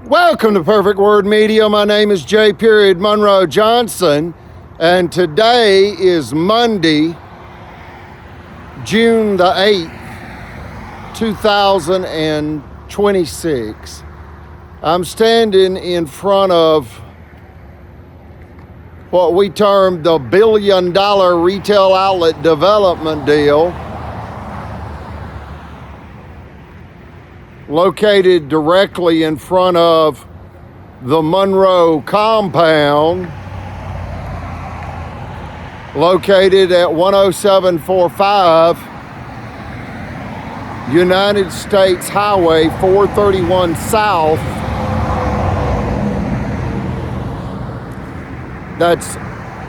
Welcome to Perfect Word Media. My name is J. Monroe Johnson, and today is Monday, June the 8th, 2026. I'm standing in front of what we term the $1 billion retail outlet development deal, located directly in front of the Monroe compound, located at 10745 United States Highway 431 South. That's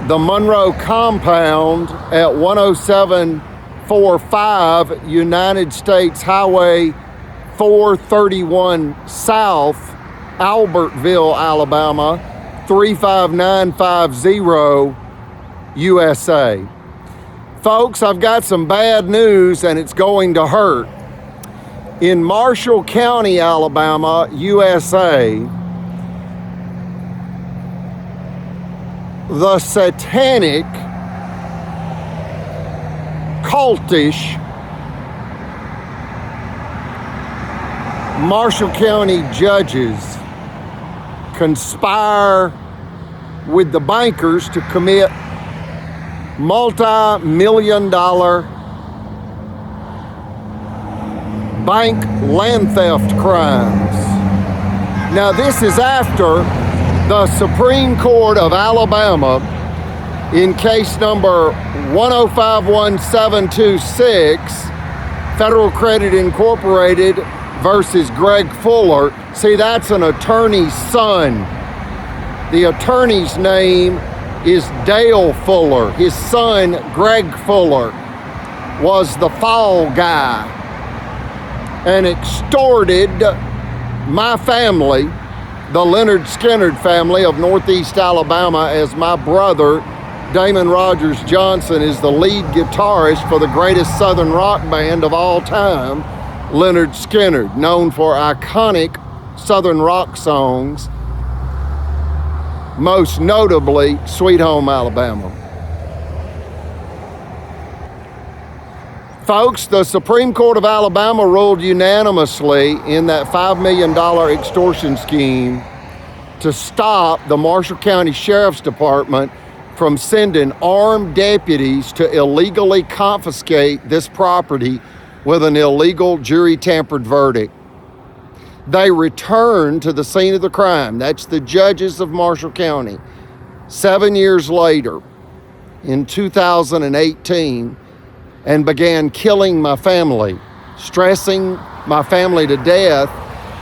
the Monroe compound at 10745 United States Highway 431 South, Albertville, Alabama, 35950 USA. Folks, I've got some bad news and it's going to hurt. In Marshall County, Alabama, USA, the satanic, cultish Marshall County judges conspire with the bankers to commit multi-million-dollar bank land theft crimes. Now, this is after the Supreme Court of Alabama, in case number 1051726, Federal Credit Incorporated versus Greg Fuller. See, that's an attorney's son. The attorney's name is Dale Fuller. His son, Greg Fuller, was the fall guy and extorted my family, the Leonard Skinner family of Northeast Alabama, as my brother, Damon Rogers Johnson, is the lead guitarist for the greatest Southern rock band of all time, Leonard Skinner, known for iconic Southern rock songs, most notably Sweet Home Alabama. Folks, the Supreme Court of Alabama ruled unanimously in that $5 million extortion scheme to stop the Marshall County Sheriff's Department from sending armed deputies to illegally confiscate this property with an illegal jury-tampered verdict. They returned to the scene of the crime. That's the judges of Marshall County. 7 years later, in 2018, and began killing my family, stressing my family to death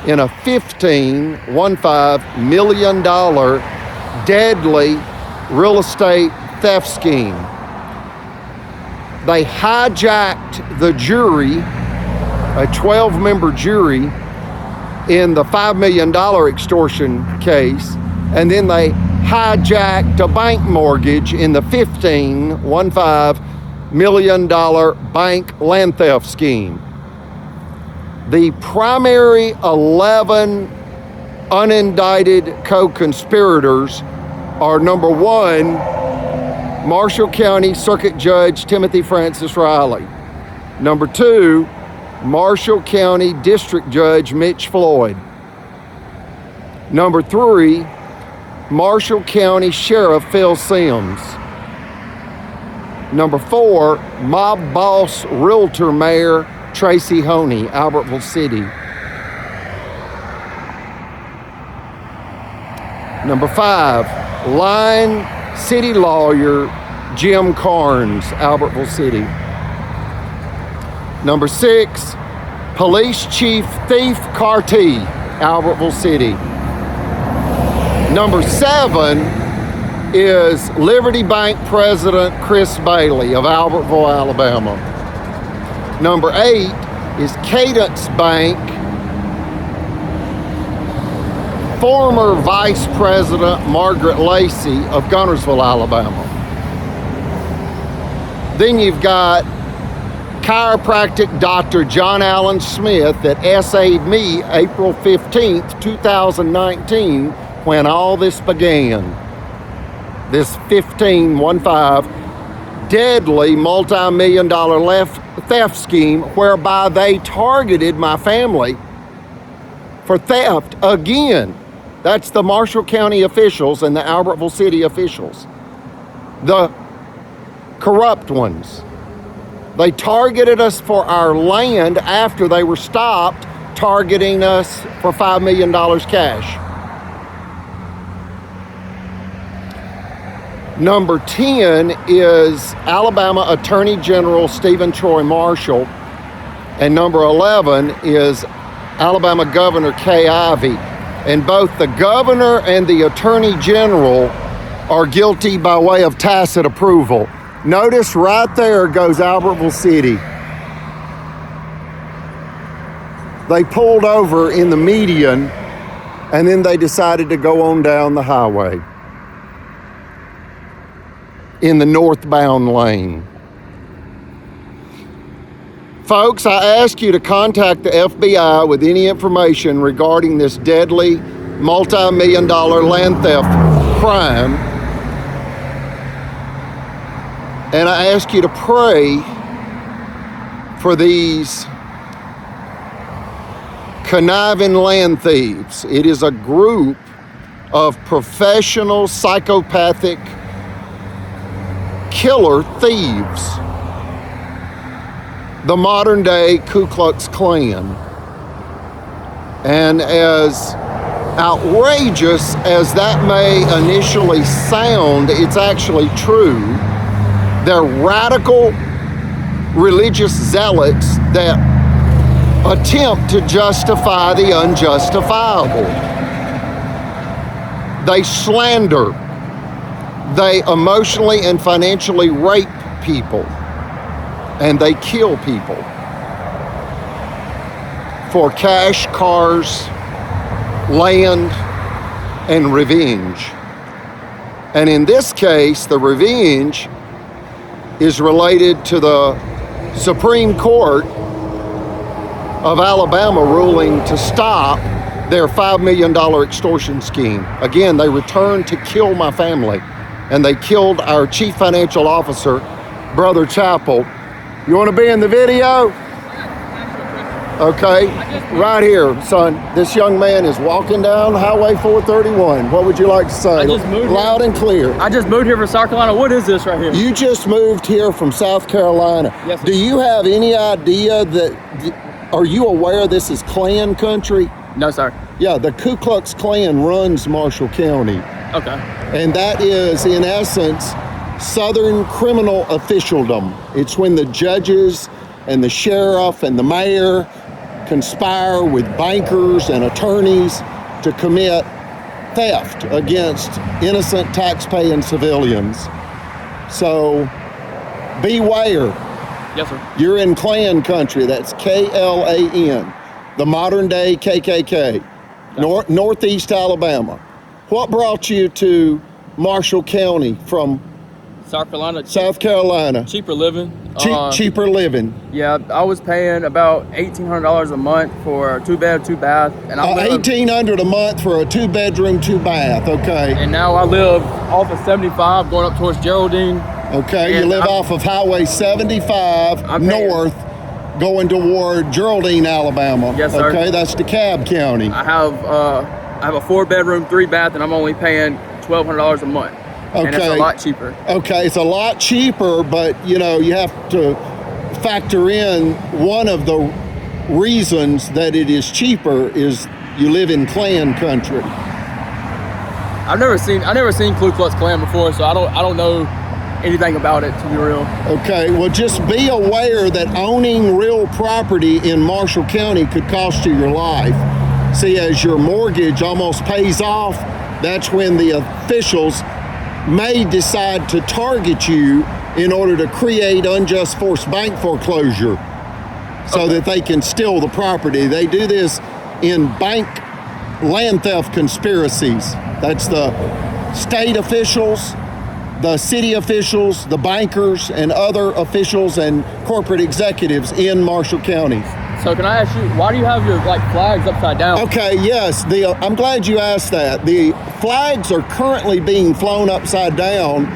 in a $15 million deadly real estate theft scheme. They hijacked the jury, a 12-member jury, in the $5 million extortion case, and then they hijacked a bank mortgage in the $15 million bank land theft scheme. The primary 11 unindicted co-conspirators are, number one, Marshall County Circuit Judge Timothy Francis Riley. Number two, Marshall County District Judge Mitch Floyd. Number three, Marshall County Sheriff Phil Sims. Number four, mob boss realtor mayor Tracy Honey, Albertville City. Number five, line city lawyer Jim Carnes, Albertville City. Number six, police chief thief Carty, Albertville City. Number seven is Liberty Bank President Chris Bailey of Albertville, Alabama. Number eight is Cadence Bank former Vice President Margaret Lacey of Gunnersville, Alabama. Then you've got chiropractic Dr. John Allen Smith that essayed me April 15th, 2019, when all this began. This 15 deadly multi-million-dollar theft scheme whereby they targeted my family for theft again. That's the Marshall County officials and the Albertville City officials, the corrupt ones. They targeted us for our land after they were stopped targeting us for $5 million cash. Number 10 is Alabama Attorney General Stephen Troy Marshall, and number 11 is Alabama Governor Kay Ivey. And both the governor and the attorney general are guilty by way of tacit approval. Notice right there goes Albertville City. They pulled over in the median and then they decided to go on down the highway in the northbound lane. Folks, I ask you to contact the FBI with any information regarding this deadly multi-million-dollar land theft crime. And I ask you to pray for these conniving land thieves. It is a group of professional psychopathic killer thieves. The modern day Ku Klux Klan. And as outrageous as that may initially sound, it's actually true. They're radical religious zealots that attempt to justify the unjustifiable. They slander. They emotionally and financially rape people. And they kill people for cash, cars, land, and revenge. And in this case, the revenge is related to the Supreme Court of Alabama ruling to stop their $5 million extortion scheme. Again, they returned to kill my family, and they killed our chief financial officer, Brother Chappell. You want to be in the video? Okay, right here, son. This young man is walking down Highway 431. What would you like to say? I just moved loud and clear. I just moved here from South Carolina. What is this right here? You just moved here from South Carolina. Yes, sir. Do you have any idea are you aware this is Klan country? No, sir. Yeah, the Ku Klux Klan runs Marshall County. Okay. And that is, in essence, Southern criminal officialdom. It's when the judges and the sheriff and the mayor conspire with bankers and attorneys to commit theft against innocent tax-paying civilians. So beware. Yes, sir. You're in Klan country. That's K-L-A-N, the modern day KKK, Northeast Alabama. What brought you to Marshall County from South Carolina. South Carolina? Cheaper living. Cheaper living. Yeah, I was paying about $1,800 a month for a 2-bed, 2-bath, and I live $1,800 a month for a 2-bedroom, 2-bath. Okay. And now I live off of 75, going up towards Geraldine. Okay, you live off of Highway 75 north, going toward Geraldine, Alabama. Yes, sir. Okay, that's DeKalb County. I have a 4-bedroom, 3-bath, and I'm only paying $1,200 a month. Okay. And it's a lot cheaper. Okay, it's a lot cheaper, but you have to factor in one of the reasons that it is cheaper is you live in Klan country. I've never seen Ku Klux Klan before, so I don't know anything about it, to be real. Okay, well, just be aware that owning real property in Marshall County could cost you your life. See, as your mortgage almost pays off, that's when the officials may decide to target you in order to create unjust forced bank foreclosure so that they can steal the property. They do this in bank land theft conspiracies. That's the state officials the city officials, the bankers, and other officials and corporate executives in Marshall County. So can I ask you, why do you have your flags upside down? Okay, yes, I'm glad you asked that. The flags are currently being flown upside down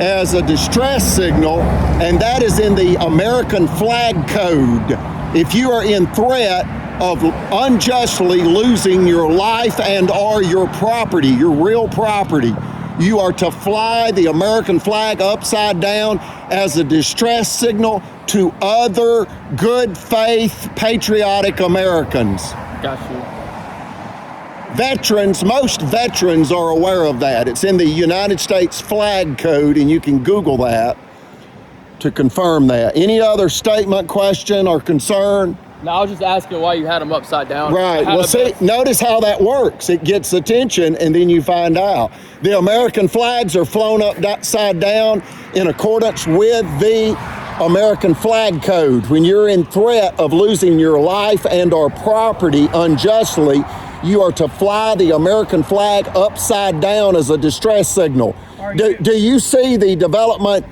as a distress signal, and that is in the American Flag Code. If you are in threat of unjustly losing your life and or your property, your real property, you are to fly the American flag upside down as a distress signal to other good faith, patriotic Americans. Got you. Veterans, most veterans are aware of that. It's in the United States Flag Code, and you can Google that to confirm that. Any other statement, question, or concern? No, I was just asking why you had them upside down. Right. Well, see, notice how that works. It gets attention, and then you find out. The American flags are flown upside down in accordance with the American Flag Code. When you're in threat of losing your life and or property unjustly, you are to fly the American flag upside down as a distress signal. Do you see the development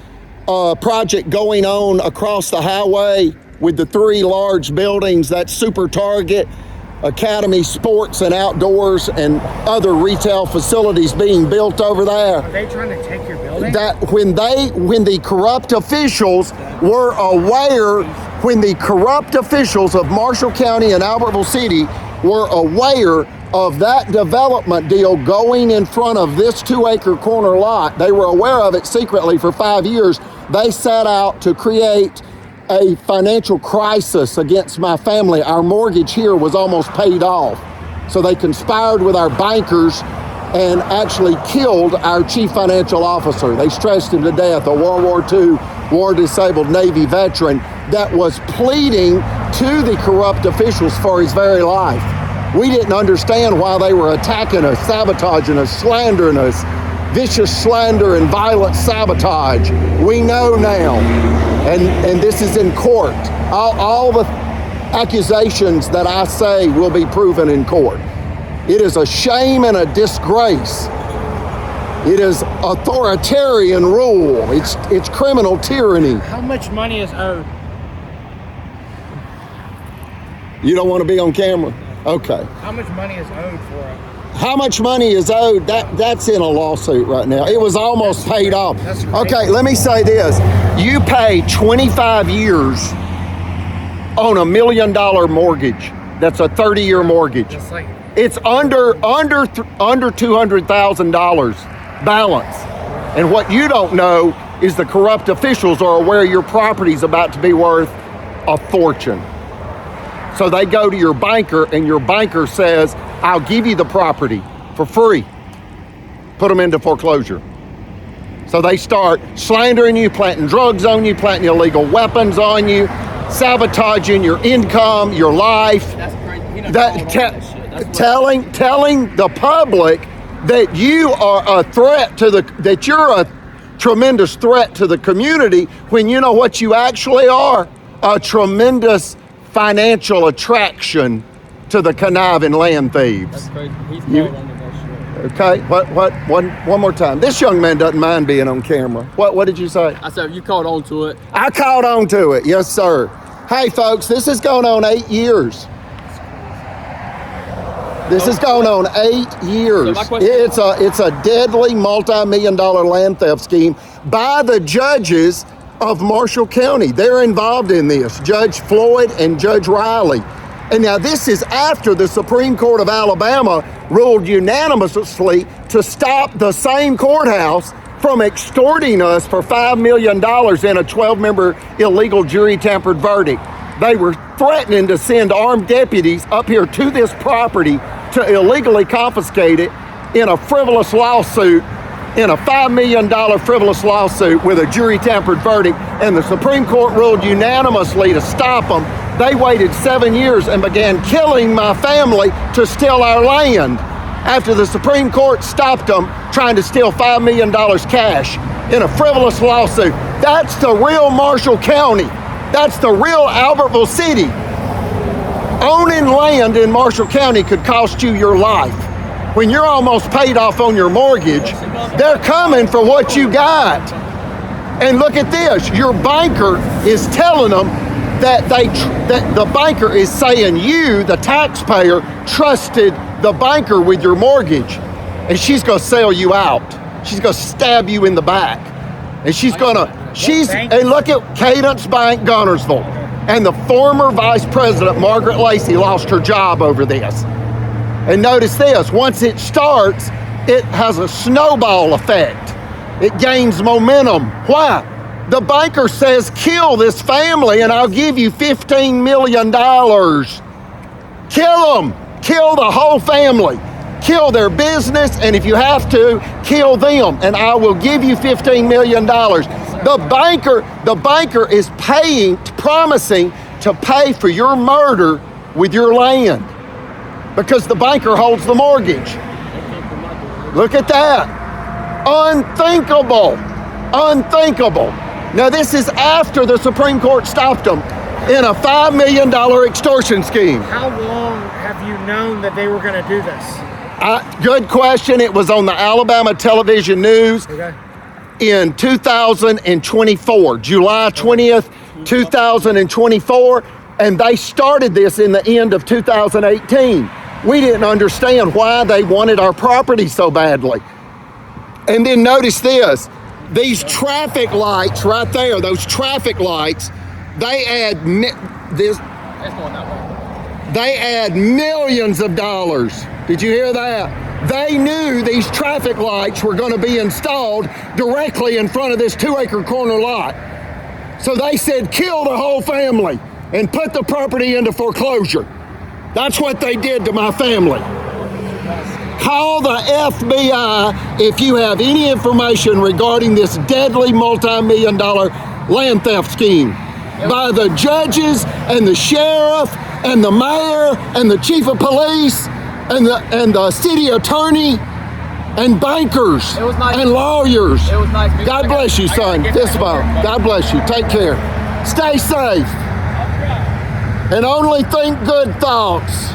project going on across the highway with the 3 large buildings? That's Super Target, Academy Sports and Outdoors, and other retail facilities being built over there. Are they trying to take your building? That when the corrupt officials were aware, when the corrupt officials of Marshall County and Albertville City were aware of that development deal going in front of this 2-acre corner lot, they were aware of it secretly for 5 years. They set out to create a financial crisis against my family. Our mortgage here was almost paid off. So they conspired with our bankers and actually killed our chief financial officer. They stressed him to death, a World War II war-disabled Navy veteran that was pleading to the corrupt officials for his very life. We didn't understand why they were attacking us, sabotaging us, slandering us, vicious slander and violent sabotage. We know now, and this is in court. All the accusations that I say will be proven in court. It is a shame and a disgrace. It is authoritarian rule. It's criminal tyranny. How much money is owed? You don't want to be on camera? Okay. How much money is owed for it? How much money is owed? That's in a lawsuit right now. It was almost paid off. That's crazy. Okay, let me say this. You pay 25 years on $1 million mortgage. That's a 30-year mortgage. It's like It's under $200,000 balance. And what you don't know is the corrupt officials are aware your property's about to be worth a fortune. So they go to your banker, and your banker says, I'll give you the property for free. Put them into foreclosure. So they start slandering you, planting drugs on you, planting illegal weapons on you, sabotaging your income, your life. That's crazy. Telling the public that you are a threat to that you're a tremendous threat to the community, when you know what you actually are, a tremendous financial attraction to the conniving land thieves. That's crazy. He's called under that shit. Okay, one more time. This young man doesn't mind being on camera. What did you say? I said you caught on to it. I caught on to it, yes sir. Hey folks, this has gone on 8 years. This has gone on 8 years. So my question- It's a deadly multi-million-dollar land theft scheme by the judges of Marshall County. They're involved in this, Judge Floyd and Judge Riley. And now this is after the Supreme Court of Alabama ruled unanimously to stop the same courthouse from extorting us for $5 million in a 12-member illegal jury-tampered verdict. They were threatening to send armed deputies up here to this property to illegally confiscate it in a frivolous lawsuit, in a $5 million frivolous lawsuit with a jury-tampered verdict, and the Supreme Court ruled unanimously to stop them. They waited 7 years and began killing my family to steal our land after the Supreme Court stopped them trying to steal $5 million cash in a frivolous lawsuit. That's the real Marshall County. That's the real Albertville City. Owning land in Marshall County could cost you your life. when you're almost paid off on your mortgage, they're coming for what you got. And look at this, your banker is telling them that that the banker is saying you, the taxpayer, trusted the banker with your mortgage, and she's gonna sell you out. She's gonna stab you in the back. And and look at Cadence Bank, Gunnersville. And the former Vice President, Margaret Lacey, lost her job over this. And notice this, once it starts, it has a snowball effect. It gains momentum. Why? The banker says, kill this family and I'll give you $15 million. Kill them. Kill the whole family. Kill their business, and if you have to, kill them, and I will give you $15 million. The banker is promising to pay for your murder with your land because the banker holds the mortgage. Look at that. Unthinkable. Unthinkable. Now, this is after the Supreme Court stopped them in a $5 million extortion scheme. How long have you known that they were going to do this? Good question. It was on the Alabama television news in 2024, July 20th, 2024, and they started this in the end of 2018. We didn't understand why they wanted our property so badly. And then notice this, these traffic lights right there, those traffic lights, they add millions of dollars. Did you hear that? They knew these traffic lights were going to be installed directly in front of this 2-acre corner lot. So they said, kill the whole family and put the property into foreclosure. That's what they did to my family. Call the FBI if you have any information regarding this deadly multi-million-dollar land theft scheme by the judges and the sheriff and the mayor and the chief of police and the city attorney and bankers and lawyers. It was nice meeting you. God bless you, son. This about. God bless you. Take care. Stay safe. And only think good thoughts.